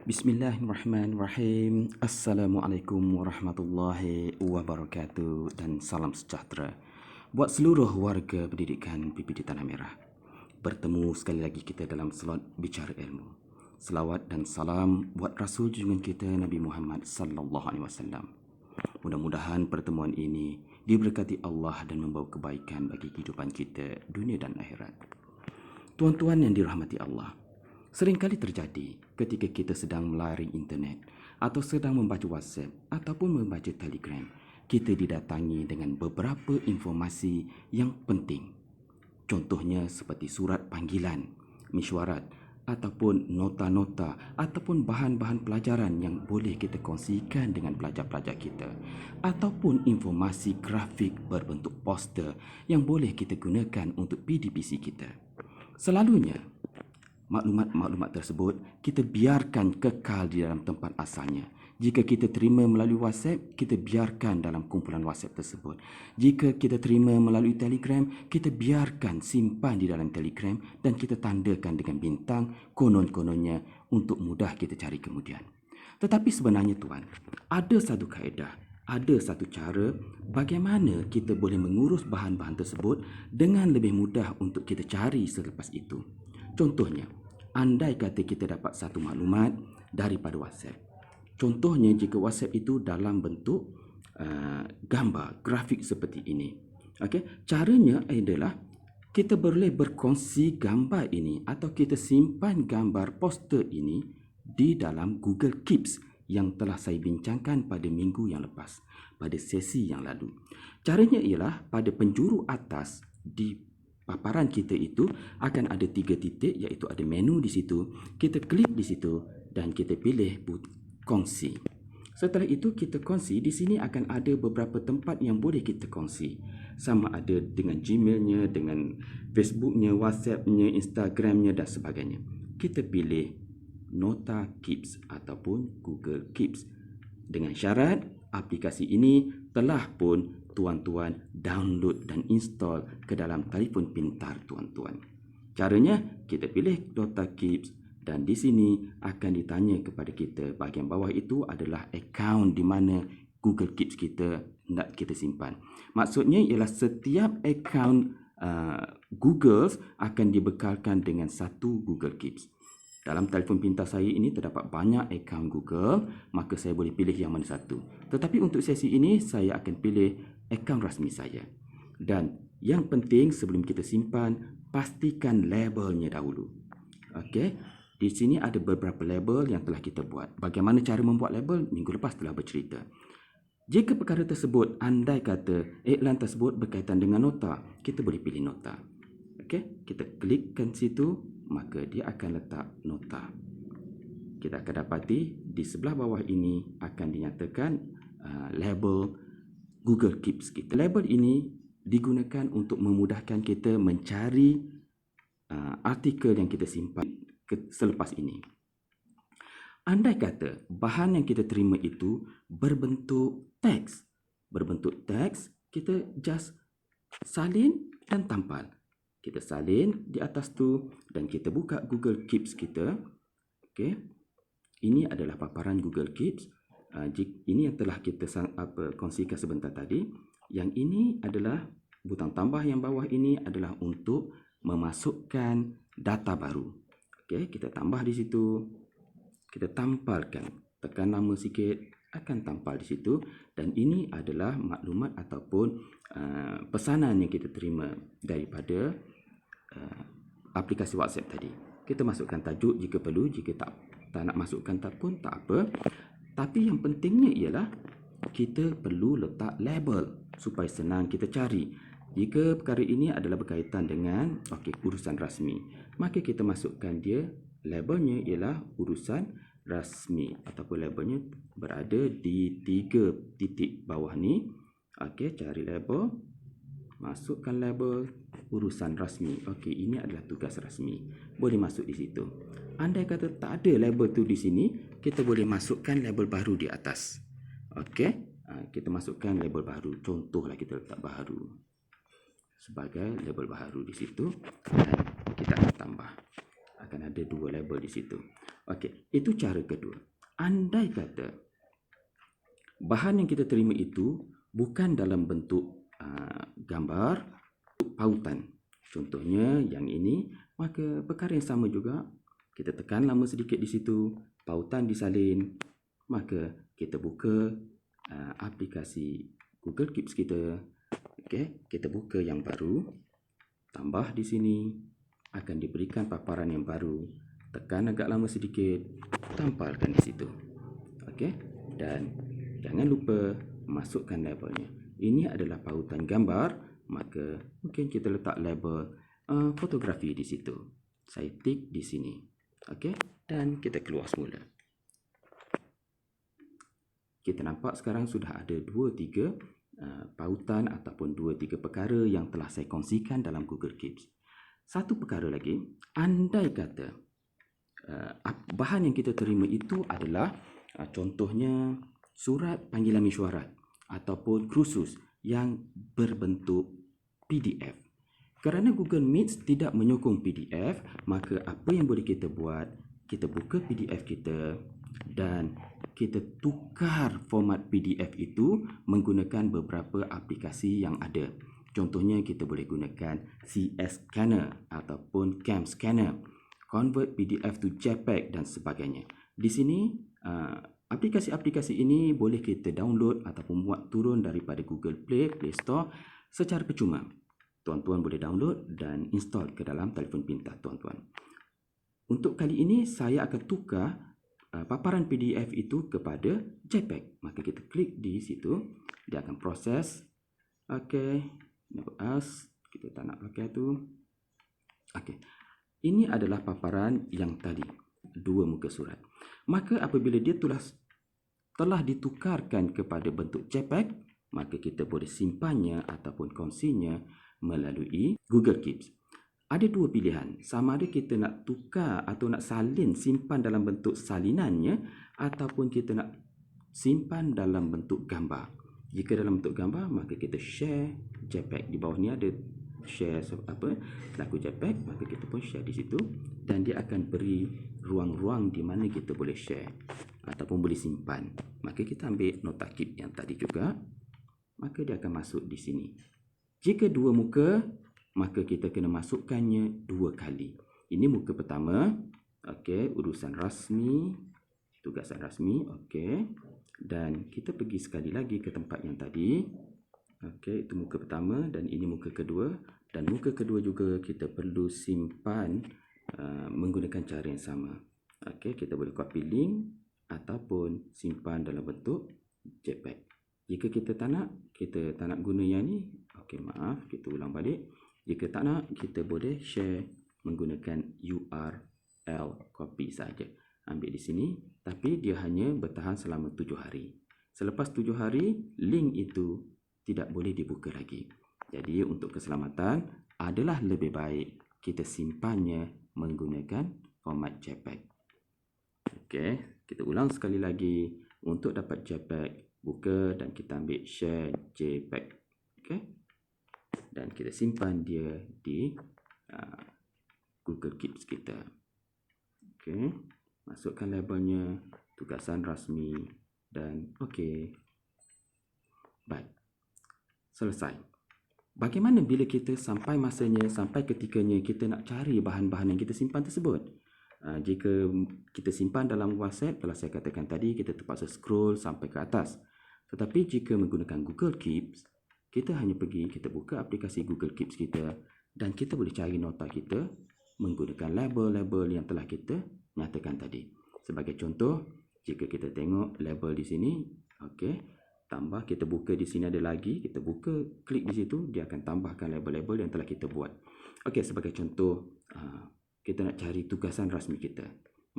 Bismillahirrahmanirrahim. Assalamualaikum warahmatullahi wabarakatuh dan salam sejahtera buat seluruh warga pendidikan PPD Tanah Merah. Bertemu sekali lagi kita dalam slot Bicara Ilmu. Selawat dan salam buat Rasul junjungan kita Nabi Muhammad sallallahu alaihi wasallam. Mudah-mudahan pertemuan ini diberkati Allah dan membawa kebaikan bagi kehidupan kita dunia dan akhirat. Tuan-tuan yang dirahmati Allah, seringkali terjadi ketika kita sedang melayari internet atau sedang membaca WhatsApp ataupun membaca Telegram, kita didatangi dengan beberapa informasi yang penting. Contohnya seperti surat panggilan, mesyuarat ataupun nota-nota ataupun bahan-bahan pelajaran yang boleh kita kongsikan dengan pelajar-pelajar kita, ataupun informasi grafik berbentuk poster yang boleh kita gunakan untuk PDPC kita. Selalunya maklumat-maklumat tersebut kita biarkan kekal di dalam tempat asalnya. Jika kita terima melalui WhatsApp, kita biarkan dalam kumpulan WhatsApp tersebut. Jika kita terima melalui Telegram, kita biarkan simpan di dalam Telegram dan kita tandakan dengan bintang konon-kononnya untuk mudah kita cari kemudian. Tetapi sebenarnya tuan, ada satu kaedah, ada satu cara bagaimana kita boleh mengurus bahan-bahan tersebut dengan lebih mudah untuk kita cari selepas itu. Contohnya, andai kata kita dapat satu maklumat daripada WhatsApp. Contohnya jika WhatsApp itu dalam bentuk gambar, grafik seperti ini. Okey, caranya adalah kita boleh berkongsi gambar ini atau kita simpan gambar poster ini di dalam Google Keeps yang telah saya bincangkan pada minggu yang lepas, pada sesi yang lalu. Caranya ialah pada penjuru atas di paparan kita itu akan ada 3 titik, iaitu ada menu di situ. Kita klik di situ dan kita pilih kongsi. Setelah itu kita kongsi, di sini akan ada beberapa tempat yang boleh kita kongsi. Sama ada dengan Gmailnya, dengan Facebooknya, WhatsAppnya, Instagramnya dan sebagainya. Kita pilih Nota Keeps ataupun Google Keeps. Dengan syarat aplikasi ini telah pun tuan-tuan download dan install ke dalam telefon pintar tuan-tuan. Caranya, kita pilih Nota Keeps dan di sini akan ditanya kepada kita bahagian bawah itu adalah akaun di mana Google Keeps kita nak kita simpan. Maksudnya ialah setiap akaun Google akan dibekalkan dengan satu Google Keeps. Dalam telefon pintar saya ini terdapat banyak akaun Google, maka saya boleh pilih yang mana satu. Tetapi untuk sesi ini, saya akan pilih akaun rasmi saya. Dan yang penting sebelum kita simpan, pastikan labelnya dahulu. Okey, di sini ada beberapa label yang telah kita buat. Bagaimana cara membuat label? Minggu lepas telah bercerita. Jika perkara tersebut, andai kata iklan tersebut berkaitan dengan nota, kita boleh pilih nota. Okey, kita klikkan situ, maka dia akan letak nota. Kita akan dapati di sebelah bawah ini akan dinyatakan label Google Keeps kita. Label ini digunakan untuk memudahkan kita mencari artikel yang kita simpan selepas ini. Andai kata bahan yang kita terima itu berbentuk teks. Berbentuk teks, kita just salin dan tampal. Kita salin di atas tu dan kita buka Google Keeps kita. Okey. Ini adalah paparan Google Keeps. Ini yang telah kita kongsikan sebentar tadi. Yang ini adalah butang tambah yang bawah ini adalah untuk memasukkan data baru. Okey, kita tambah di situ. Kita tampalkan. Tekan nama sikit, akan tampal di situ. Dan ini adalah maklumat ataupun pesanan yang kita terima daripada aplikasi WhatsApp tadi. Kita masukkan tajuk jika perlu, jika tak nak masukkan tak pun tak apa. Tapi yang pentingnya ialah kita perlu letak label supaya senang kita cari. Jika perkara ini adalah berkaitan dengan urusan rasmi, maka kita masukkan dia, labelnya ialah urusan rasmi ataupun labelnya berada di 3 titik bawah ni. Okey, cari label, masukkan label urusan rasmi. Okey, ini adalah tugas rasmi. Boleh masuk di situ. Andai kata tak ada label tu di sini, kita boleh masukkan label baru di atas. Okey, kita masukkan label baru. Contohlah kita letak baharu sebagai label baharu di situ dan kita akan tambah. Akan ada 2 label di situ. Okey, itu cara kedua. Andai kata bahan yang kita terima itu bukan dalam bentuk gambar, pautan. Contohnya yang ini, maka perkara yang sama juga. Kita tekan lama sedikit di situ, pautan disalin, maka kita buka aplikasi Google Keeps kita. Okey, kita buka yang baru, tambah di sini, akan diberikan paparan yang baru. Tekan agak lama sedikit, tampalkan di situ. Okey, dan jangan lupa masukkan labelnya. Ini adalah pautan gambar, maka mungkin kita letak label fotografi di situ. Saya tik di sini. Okey, dan kita keluar semula. Kita nampak sekarang sudah ada 2-3 pautan ataupun 2-3 perkara yang telah saya kongsikan dalam Google Keeps. Satu perkara lagi, andai kata bahan yang kita terima itu adalah contohnya surat panggilan mesyuarat ataupun kursus yang berbentuk PDF. Kerana Google Meet tidak menyokong PDF, maka apa yang boleh kita buat, kita buka PDF kita dan kita tukar format PDF itu menggunakan beberapa aplikasi yang ada. Contohnya kita boleh gunakan CS Scanner ataupun Cam Scanner, Convert PDF to JPEG dan sebagainya. Di sini aplikasi-aplikasi ini boleh kita download ataupun muat turun daripada Google Play Store secara percuma. Tuan-tuan boleh download dan install ke dalam telefon pintar tuan-tuan. Untuk kali ini saya akan tukar paparan PDF itu kepada JPEG. Maka kita klik di situ, dia akan proses. Okey, kita tak nak pakai tu. Okey, ini adalah paparan yang tadi, 2 muka surat. Maka apabila dia telah ditukarkan kepada bentuk JPEG, maka kita boleh simpannya ataupun kongsinya melalui Google Keeps. Ada 2 pilihan, sama ada kita nak tukar atau nak salin, simpan dalam bentuk salinannya ataupun kita nak simpan dalam bentuk gambar. Jika dalam bentuk gambar, maka kita share JPEG. Di bawah ni ada share lagu JPEG, maka kita pun share di situ dan dia akan beri ruang-ruang di mana kita boleh share ataupun boleh simpan. Maka kita ambil nota keep yang tadi juga, maka dia akan masuk di sini. Jika 2 muka, maka kita kena masukkannya 2 kali. Ini muka pertama, okey, urusan rasmi, tugasan rasmi, okey. Dan kita pergi sekali lagi ke tempat yang tadi. Okey, itu muka pertama dan ini muka kedua. Dan muka kedua juga kita perlu simpan menggunakan cara yang sama. Okey, kita boleh copy link ataupun simpan dalam bentuk JPEG. Jika kita tak nak guna yang ni, okey, maaf, kita ulang balik. Jika tak nak, kita boleh share menggunakan URL copy saja. Ambil di sini, tapi dia hanya bertahan selama 7 hari. Selepas 7 hari, link itu tidak boleh dibuka lagi. Jadi untuk keselamatan adalah lebih baik kita simpannya menggunakan format JPEG. Okey, kita ulang sekali lagi. Untuk dapat JPEG, buka dan kita ambil share JPEG. Okey. Dan kita simpan dia di Google Keeps kita. Okey, masukkan labelnya, tugasan rasmi dan okey. Baik. Selesai. Bagaimana bila kita sampai masanya, sampai ketikanya kita nak cari bahan-bahan yang kita simpan tersebut? Jika kita simpan dalam WhatsApp, telah saya katakan tadi, kita terpaksa scroll sampai ke atas. Tetapi jika menggunakan Google Keeps, kita hanya pergi, kita buka aplikasi Google Keeps kita dan kita boleh cari nota kita menggunakan label-label yang telah kita nyatakan tadi. Sebagai contoh, jika kita tengok label di sini, okey, tambah, kita buka di sini ada lagi, kita buka, klik di situ, dia akan tambahkan label-label yang telah kita buat. Okey, sebagai contoh, kita nak cari tugasan rasmi kita.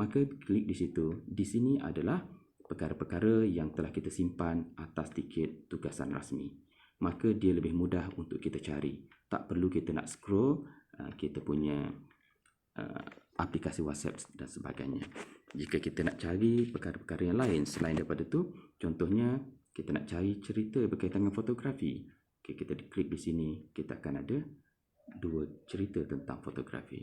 Maka klik di situ. Di sini adalah perkara-perkara yang telah kita simpan atas tiket tugasan rasmi. Maka dia lebih mudah untuk kita cari. Tak perlu kita nak scroll kita punya aplikasi WhatsApp dan sebagainya. Jika kita nak cari perkara-perkara yang lain selain daripada tu, contohnya kita nak cari cerita berkaitan dengan fotografi. Okay, kita klik di sini, kita akan ada 2 cerita tentang fotografi.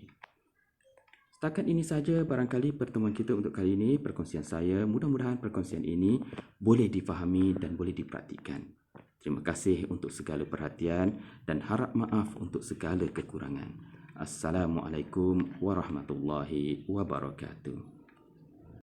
Setakat ini saja barangkali pertemuan kita untuk kali ini, perkongsian saya. Mudah-mudahan perkongsian ini boleh difahami dan boleh dipraktikkan. Terima kasih untuk segala perhatian dan harap maaf untuk segala kekurangan. Assalamualaikum warahmatullahi wabarakatuh.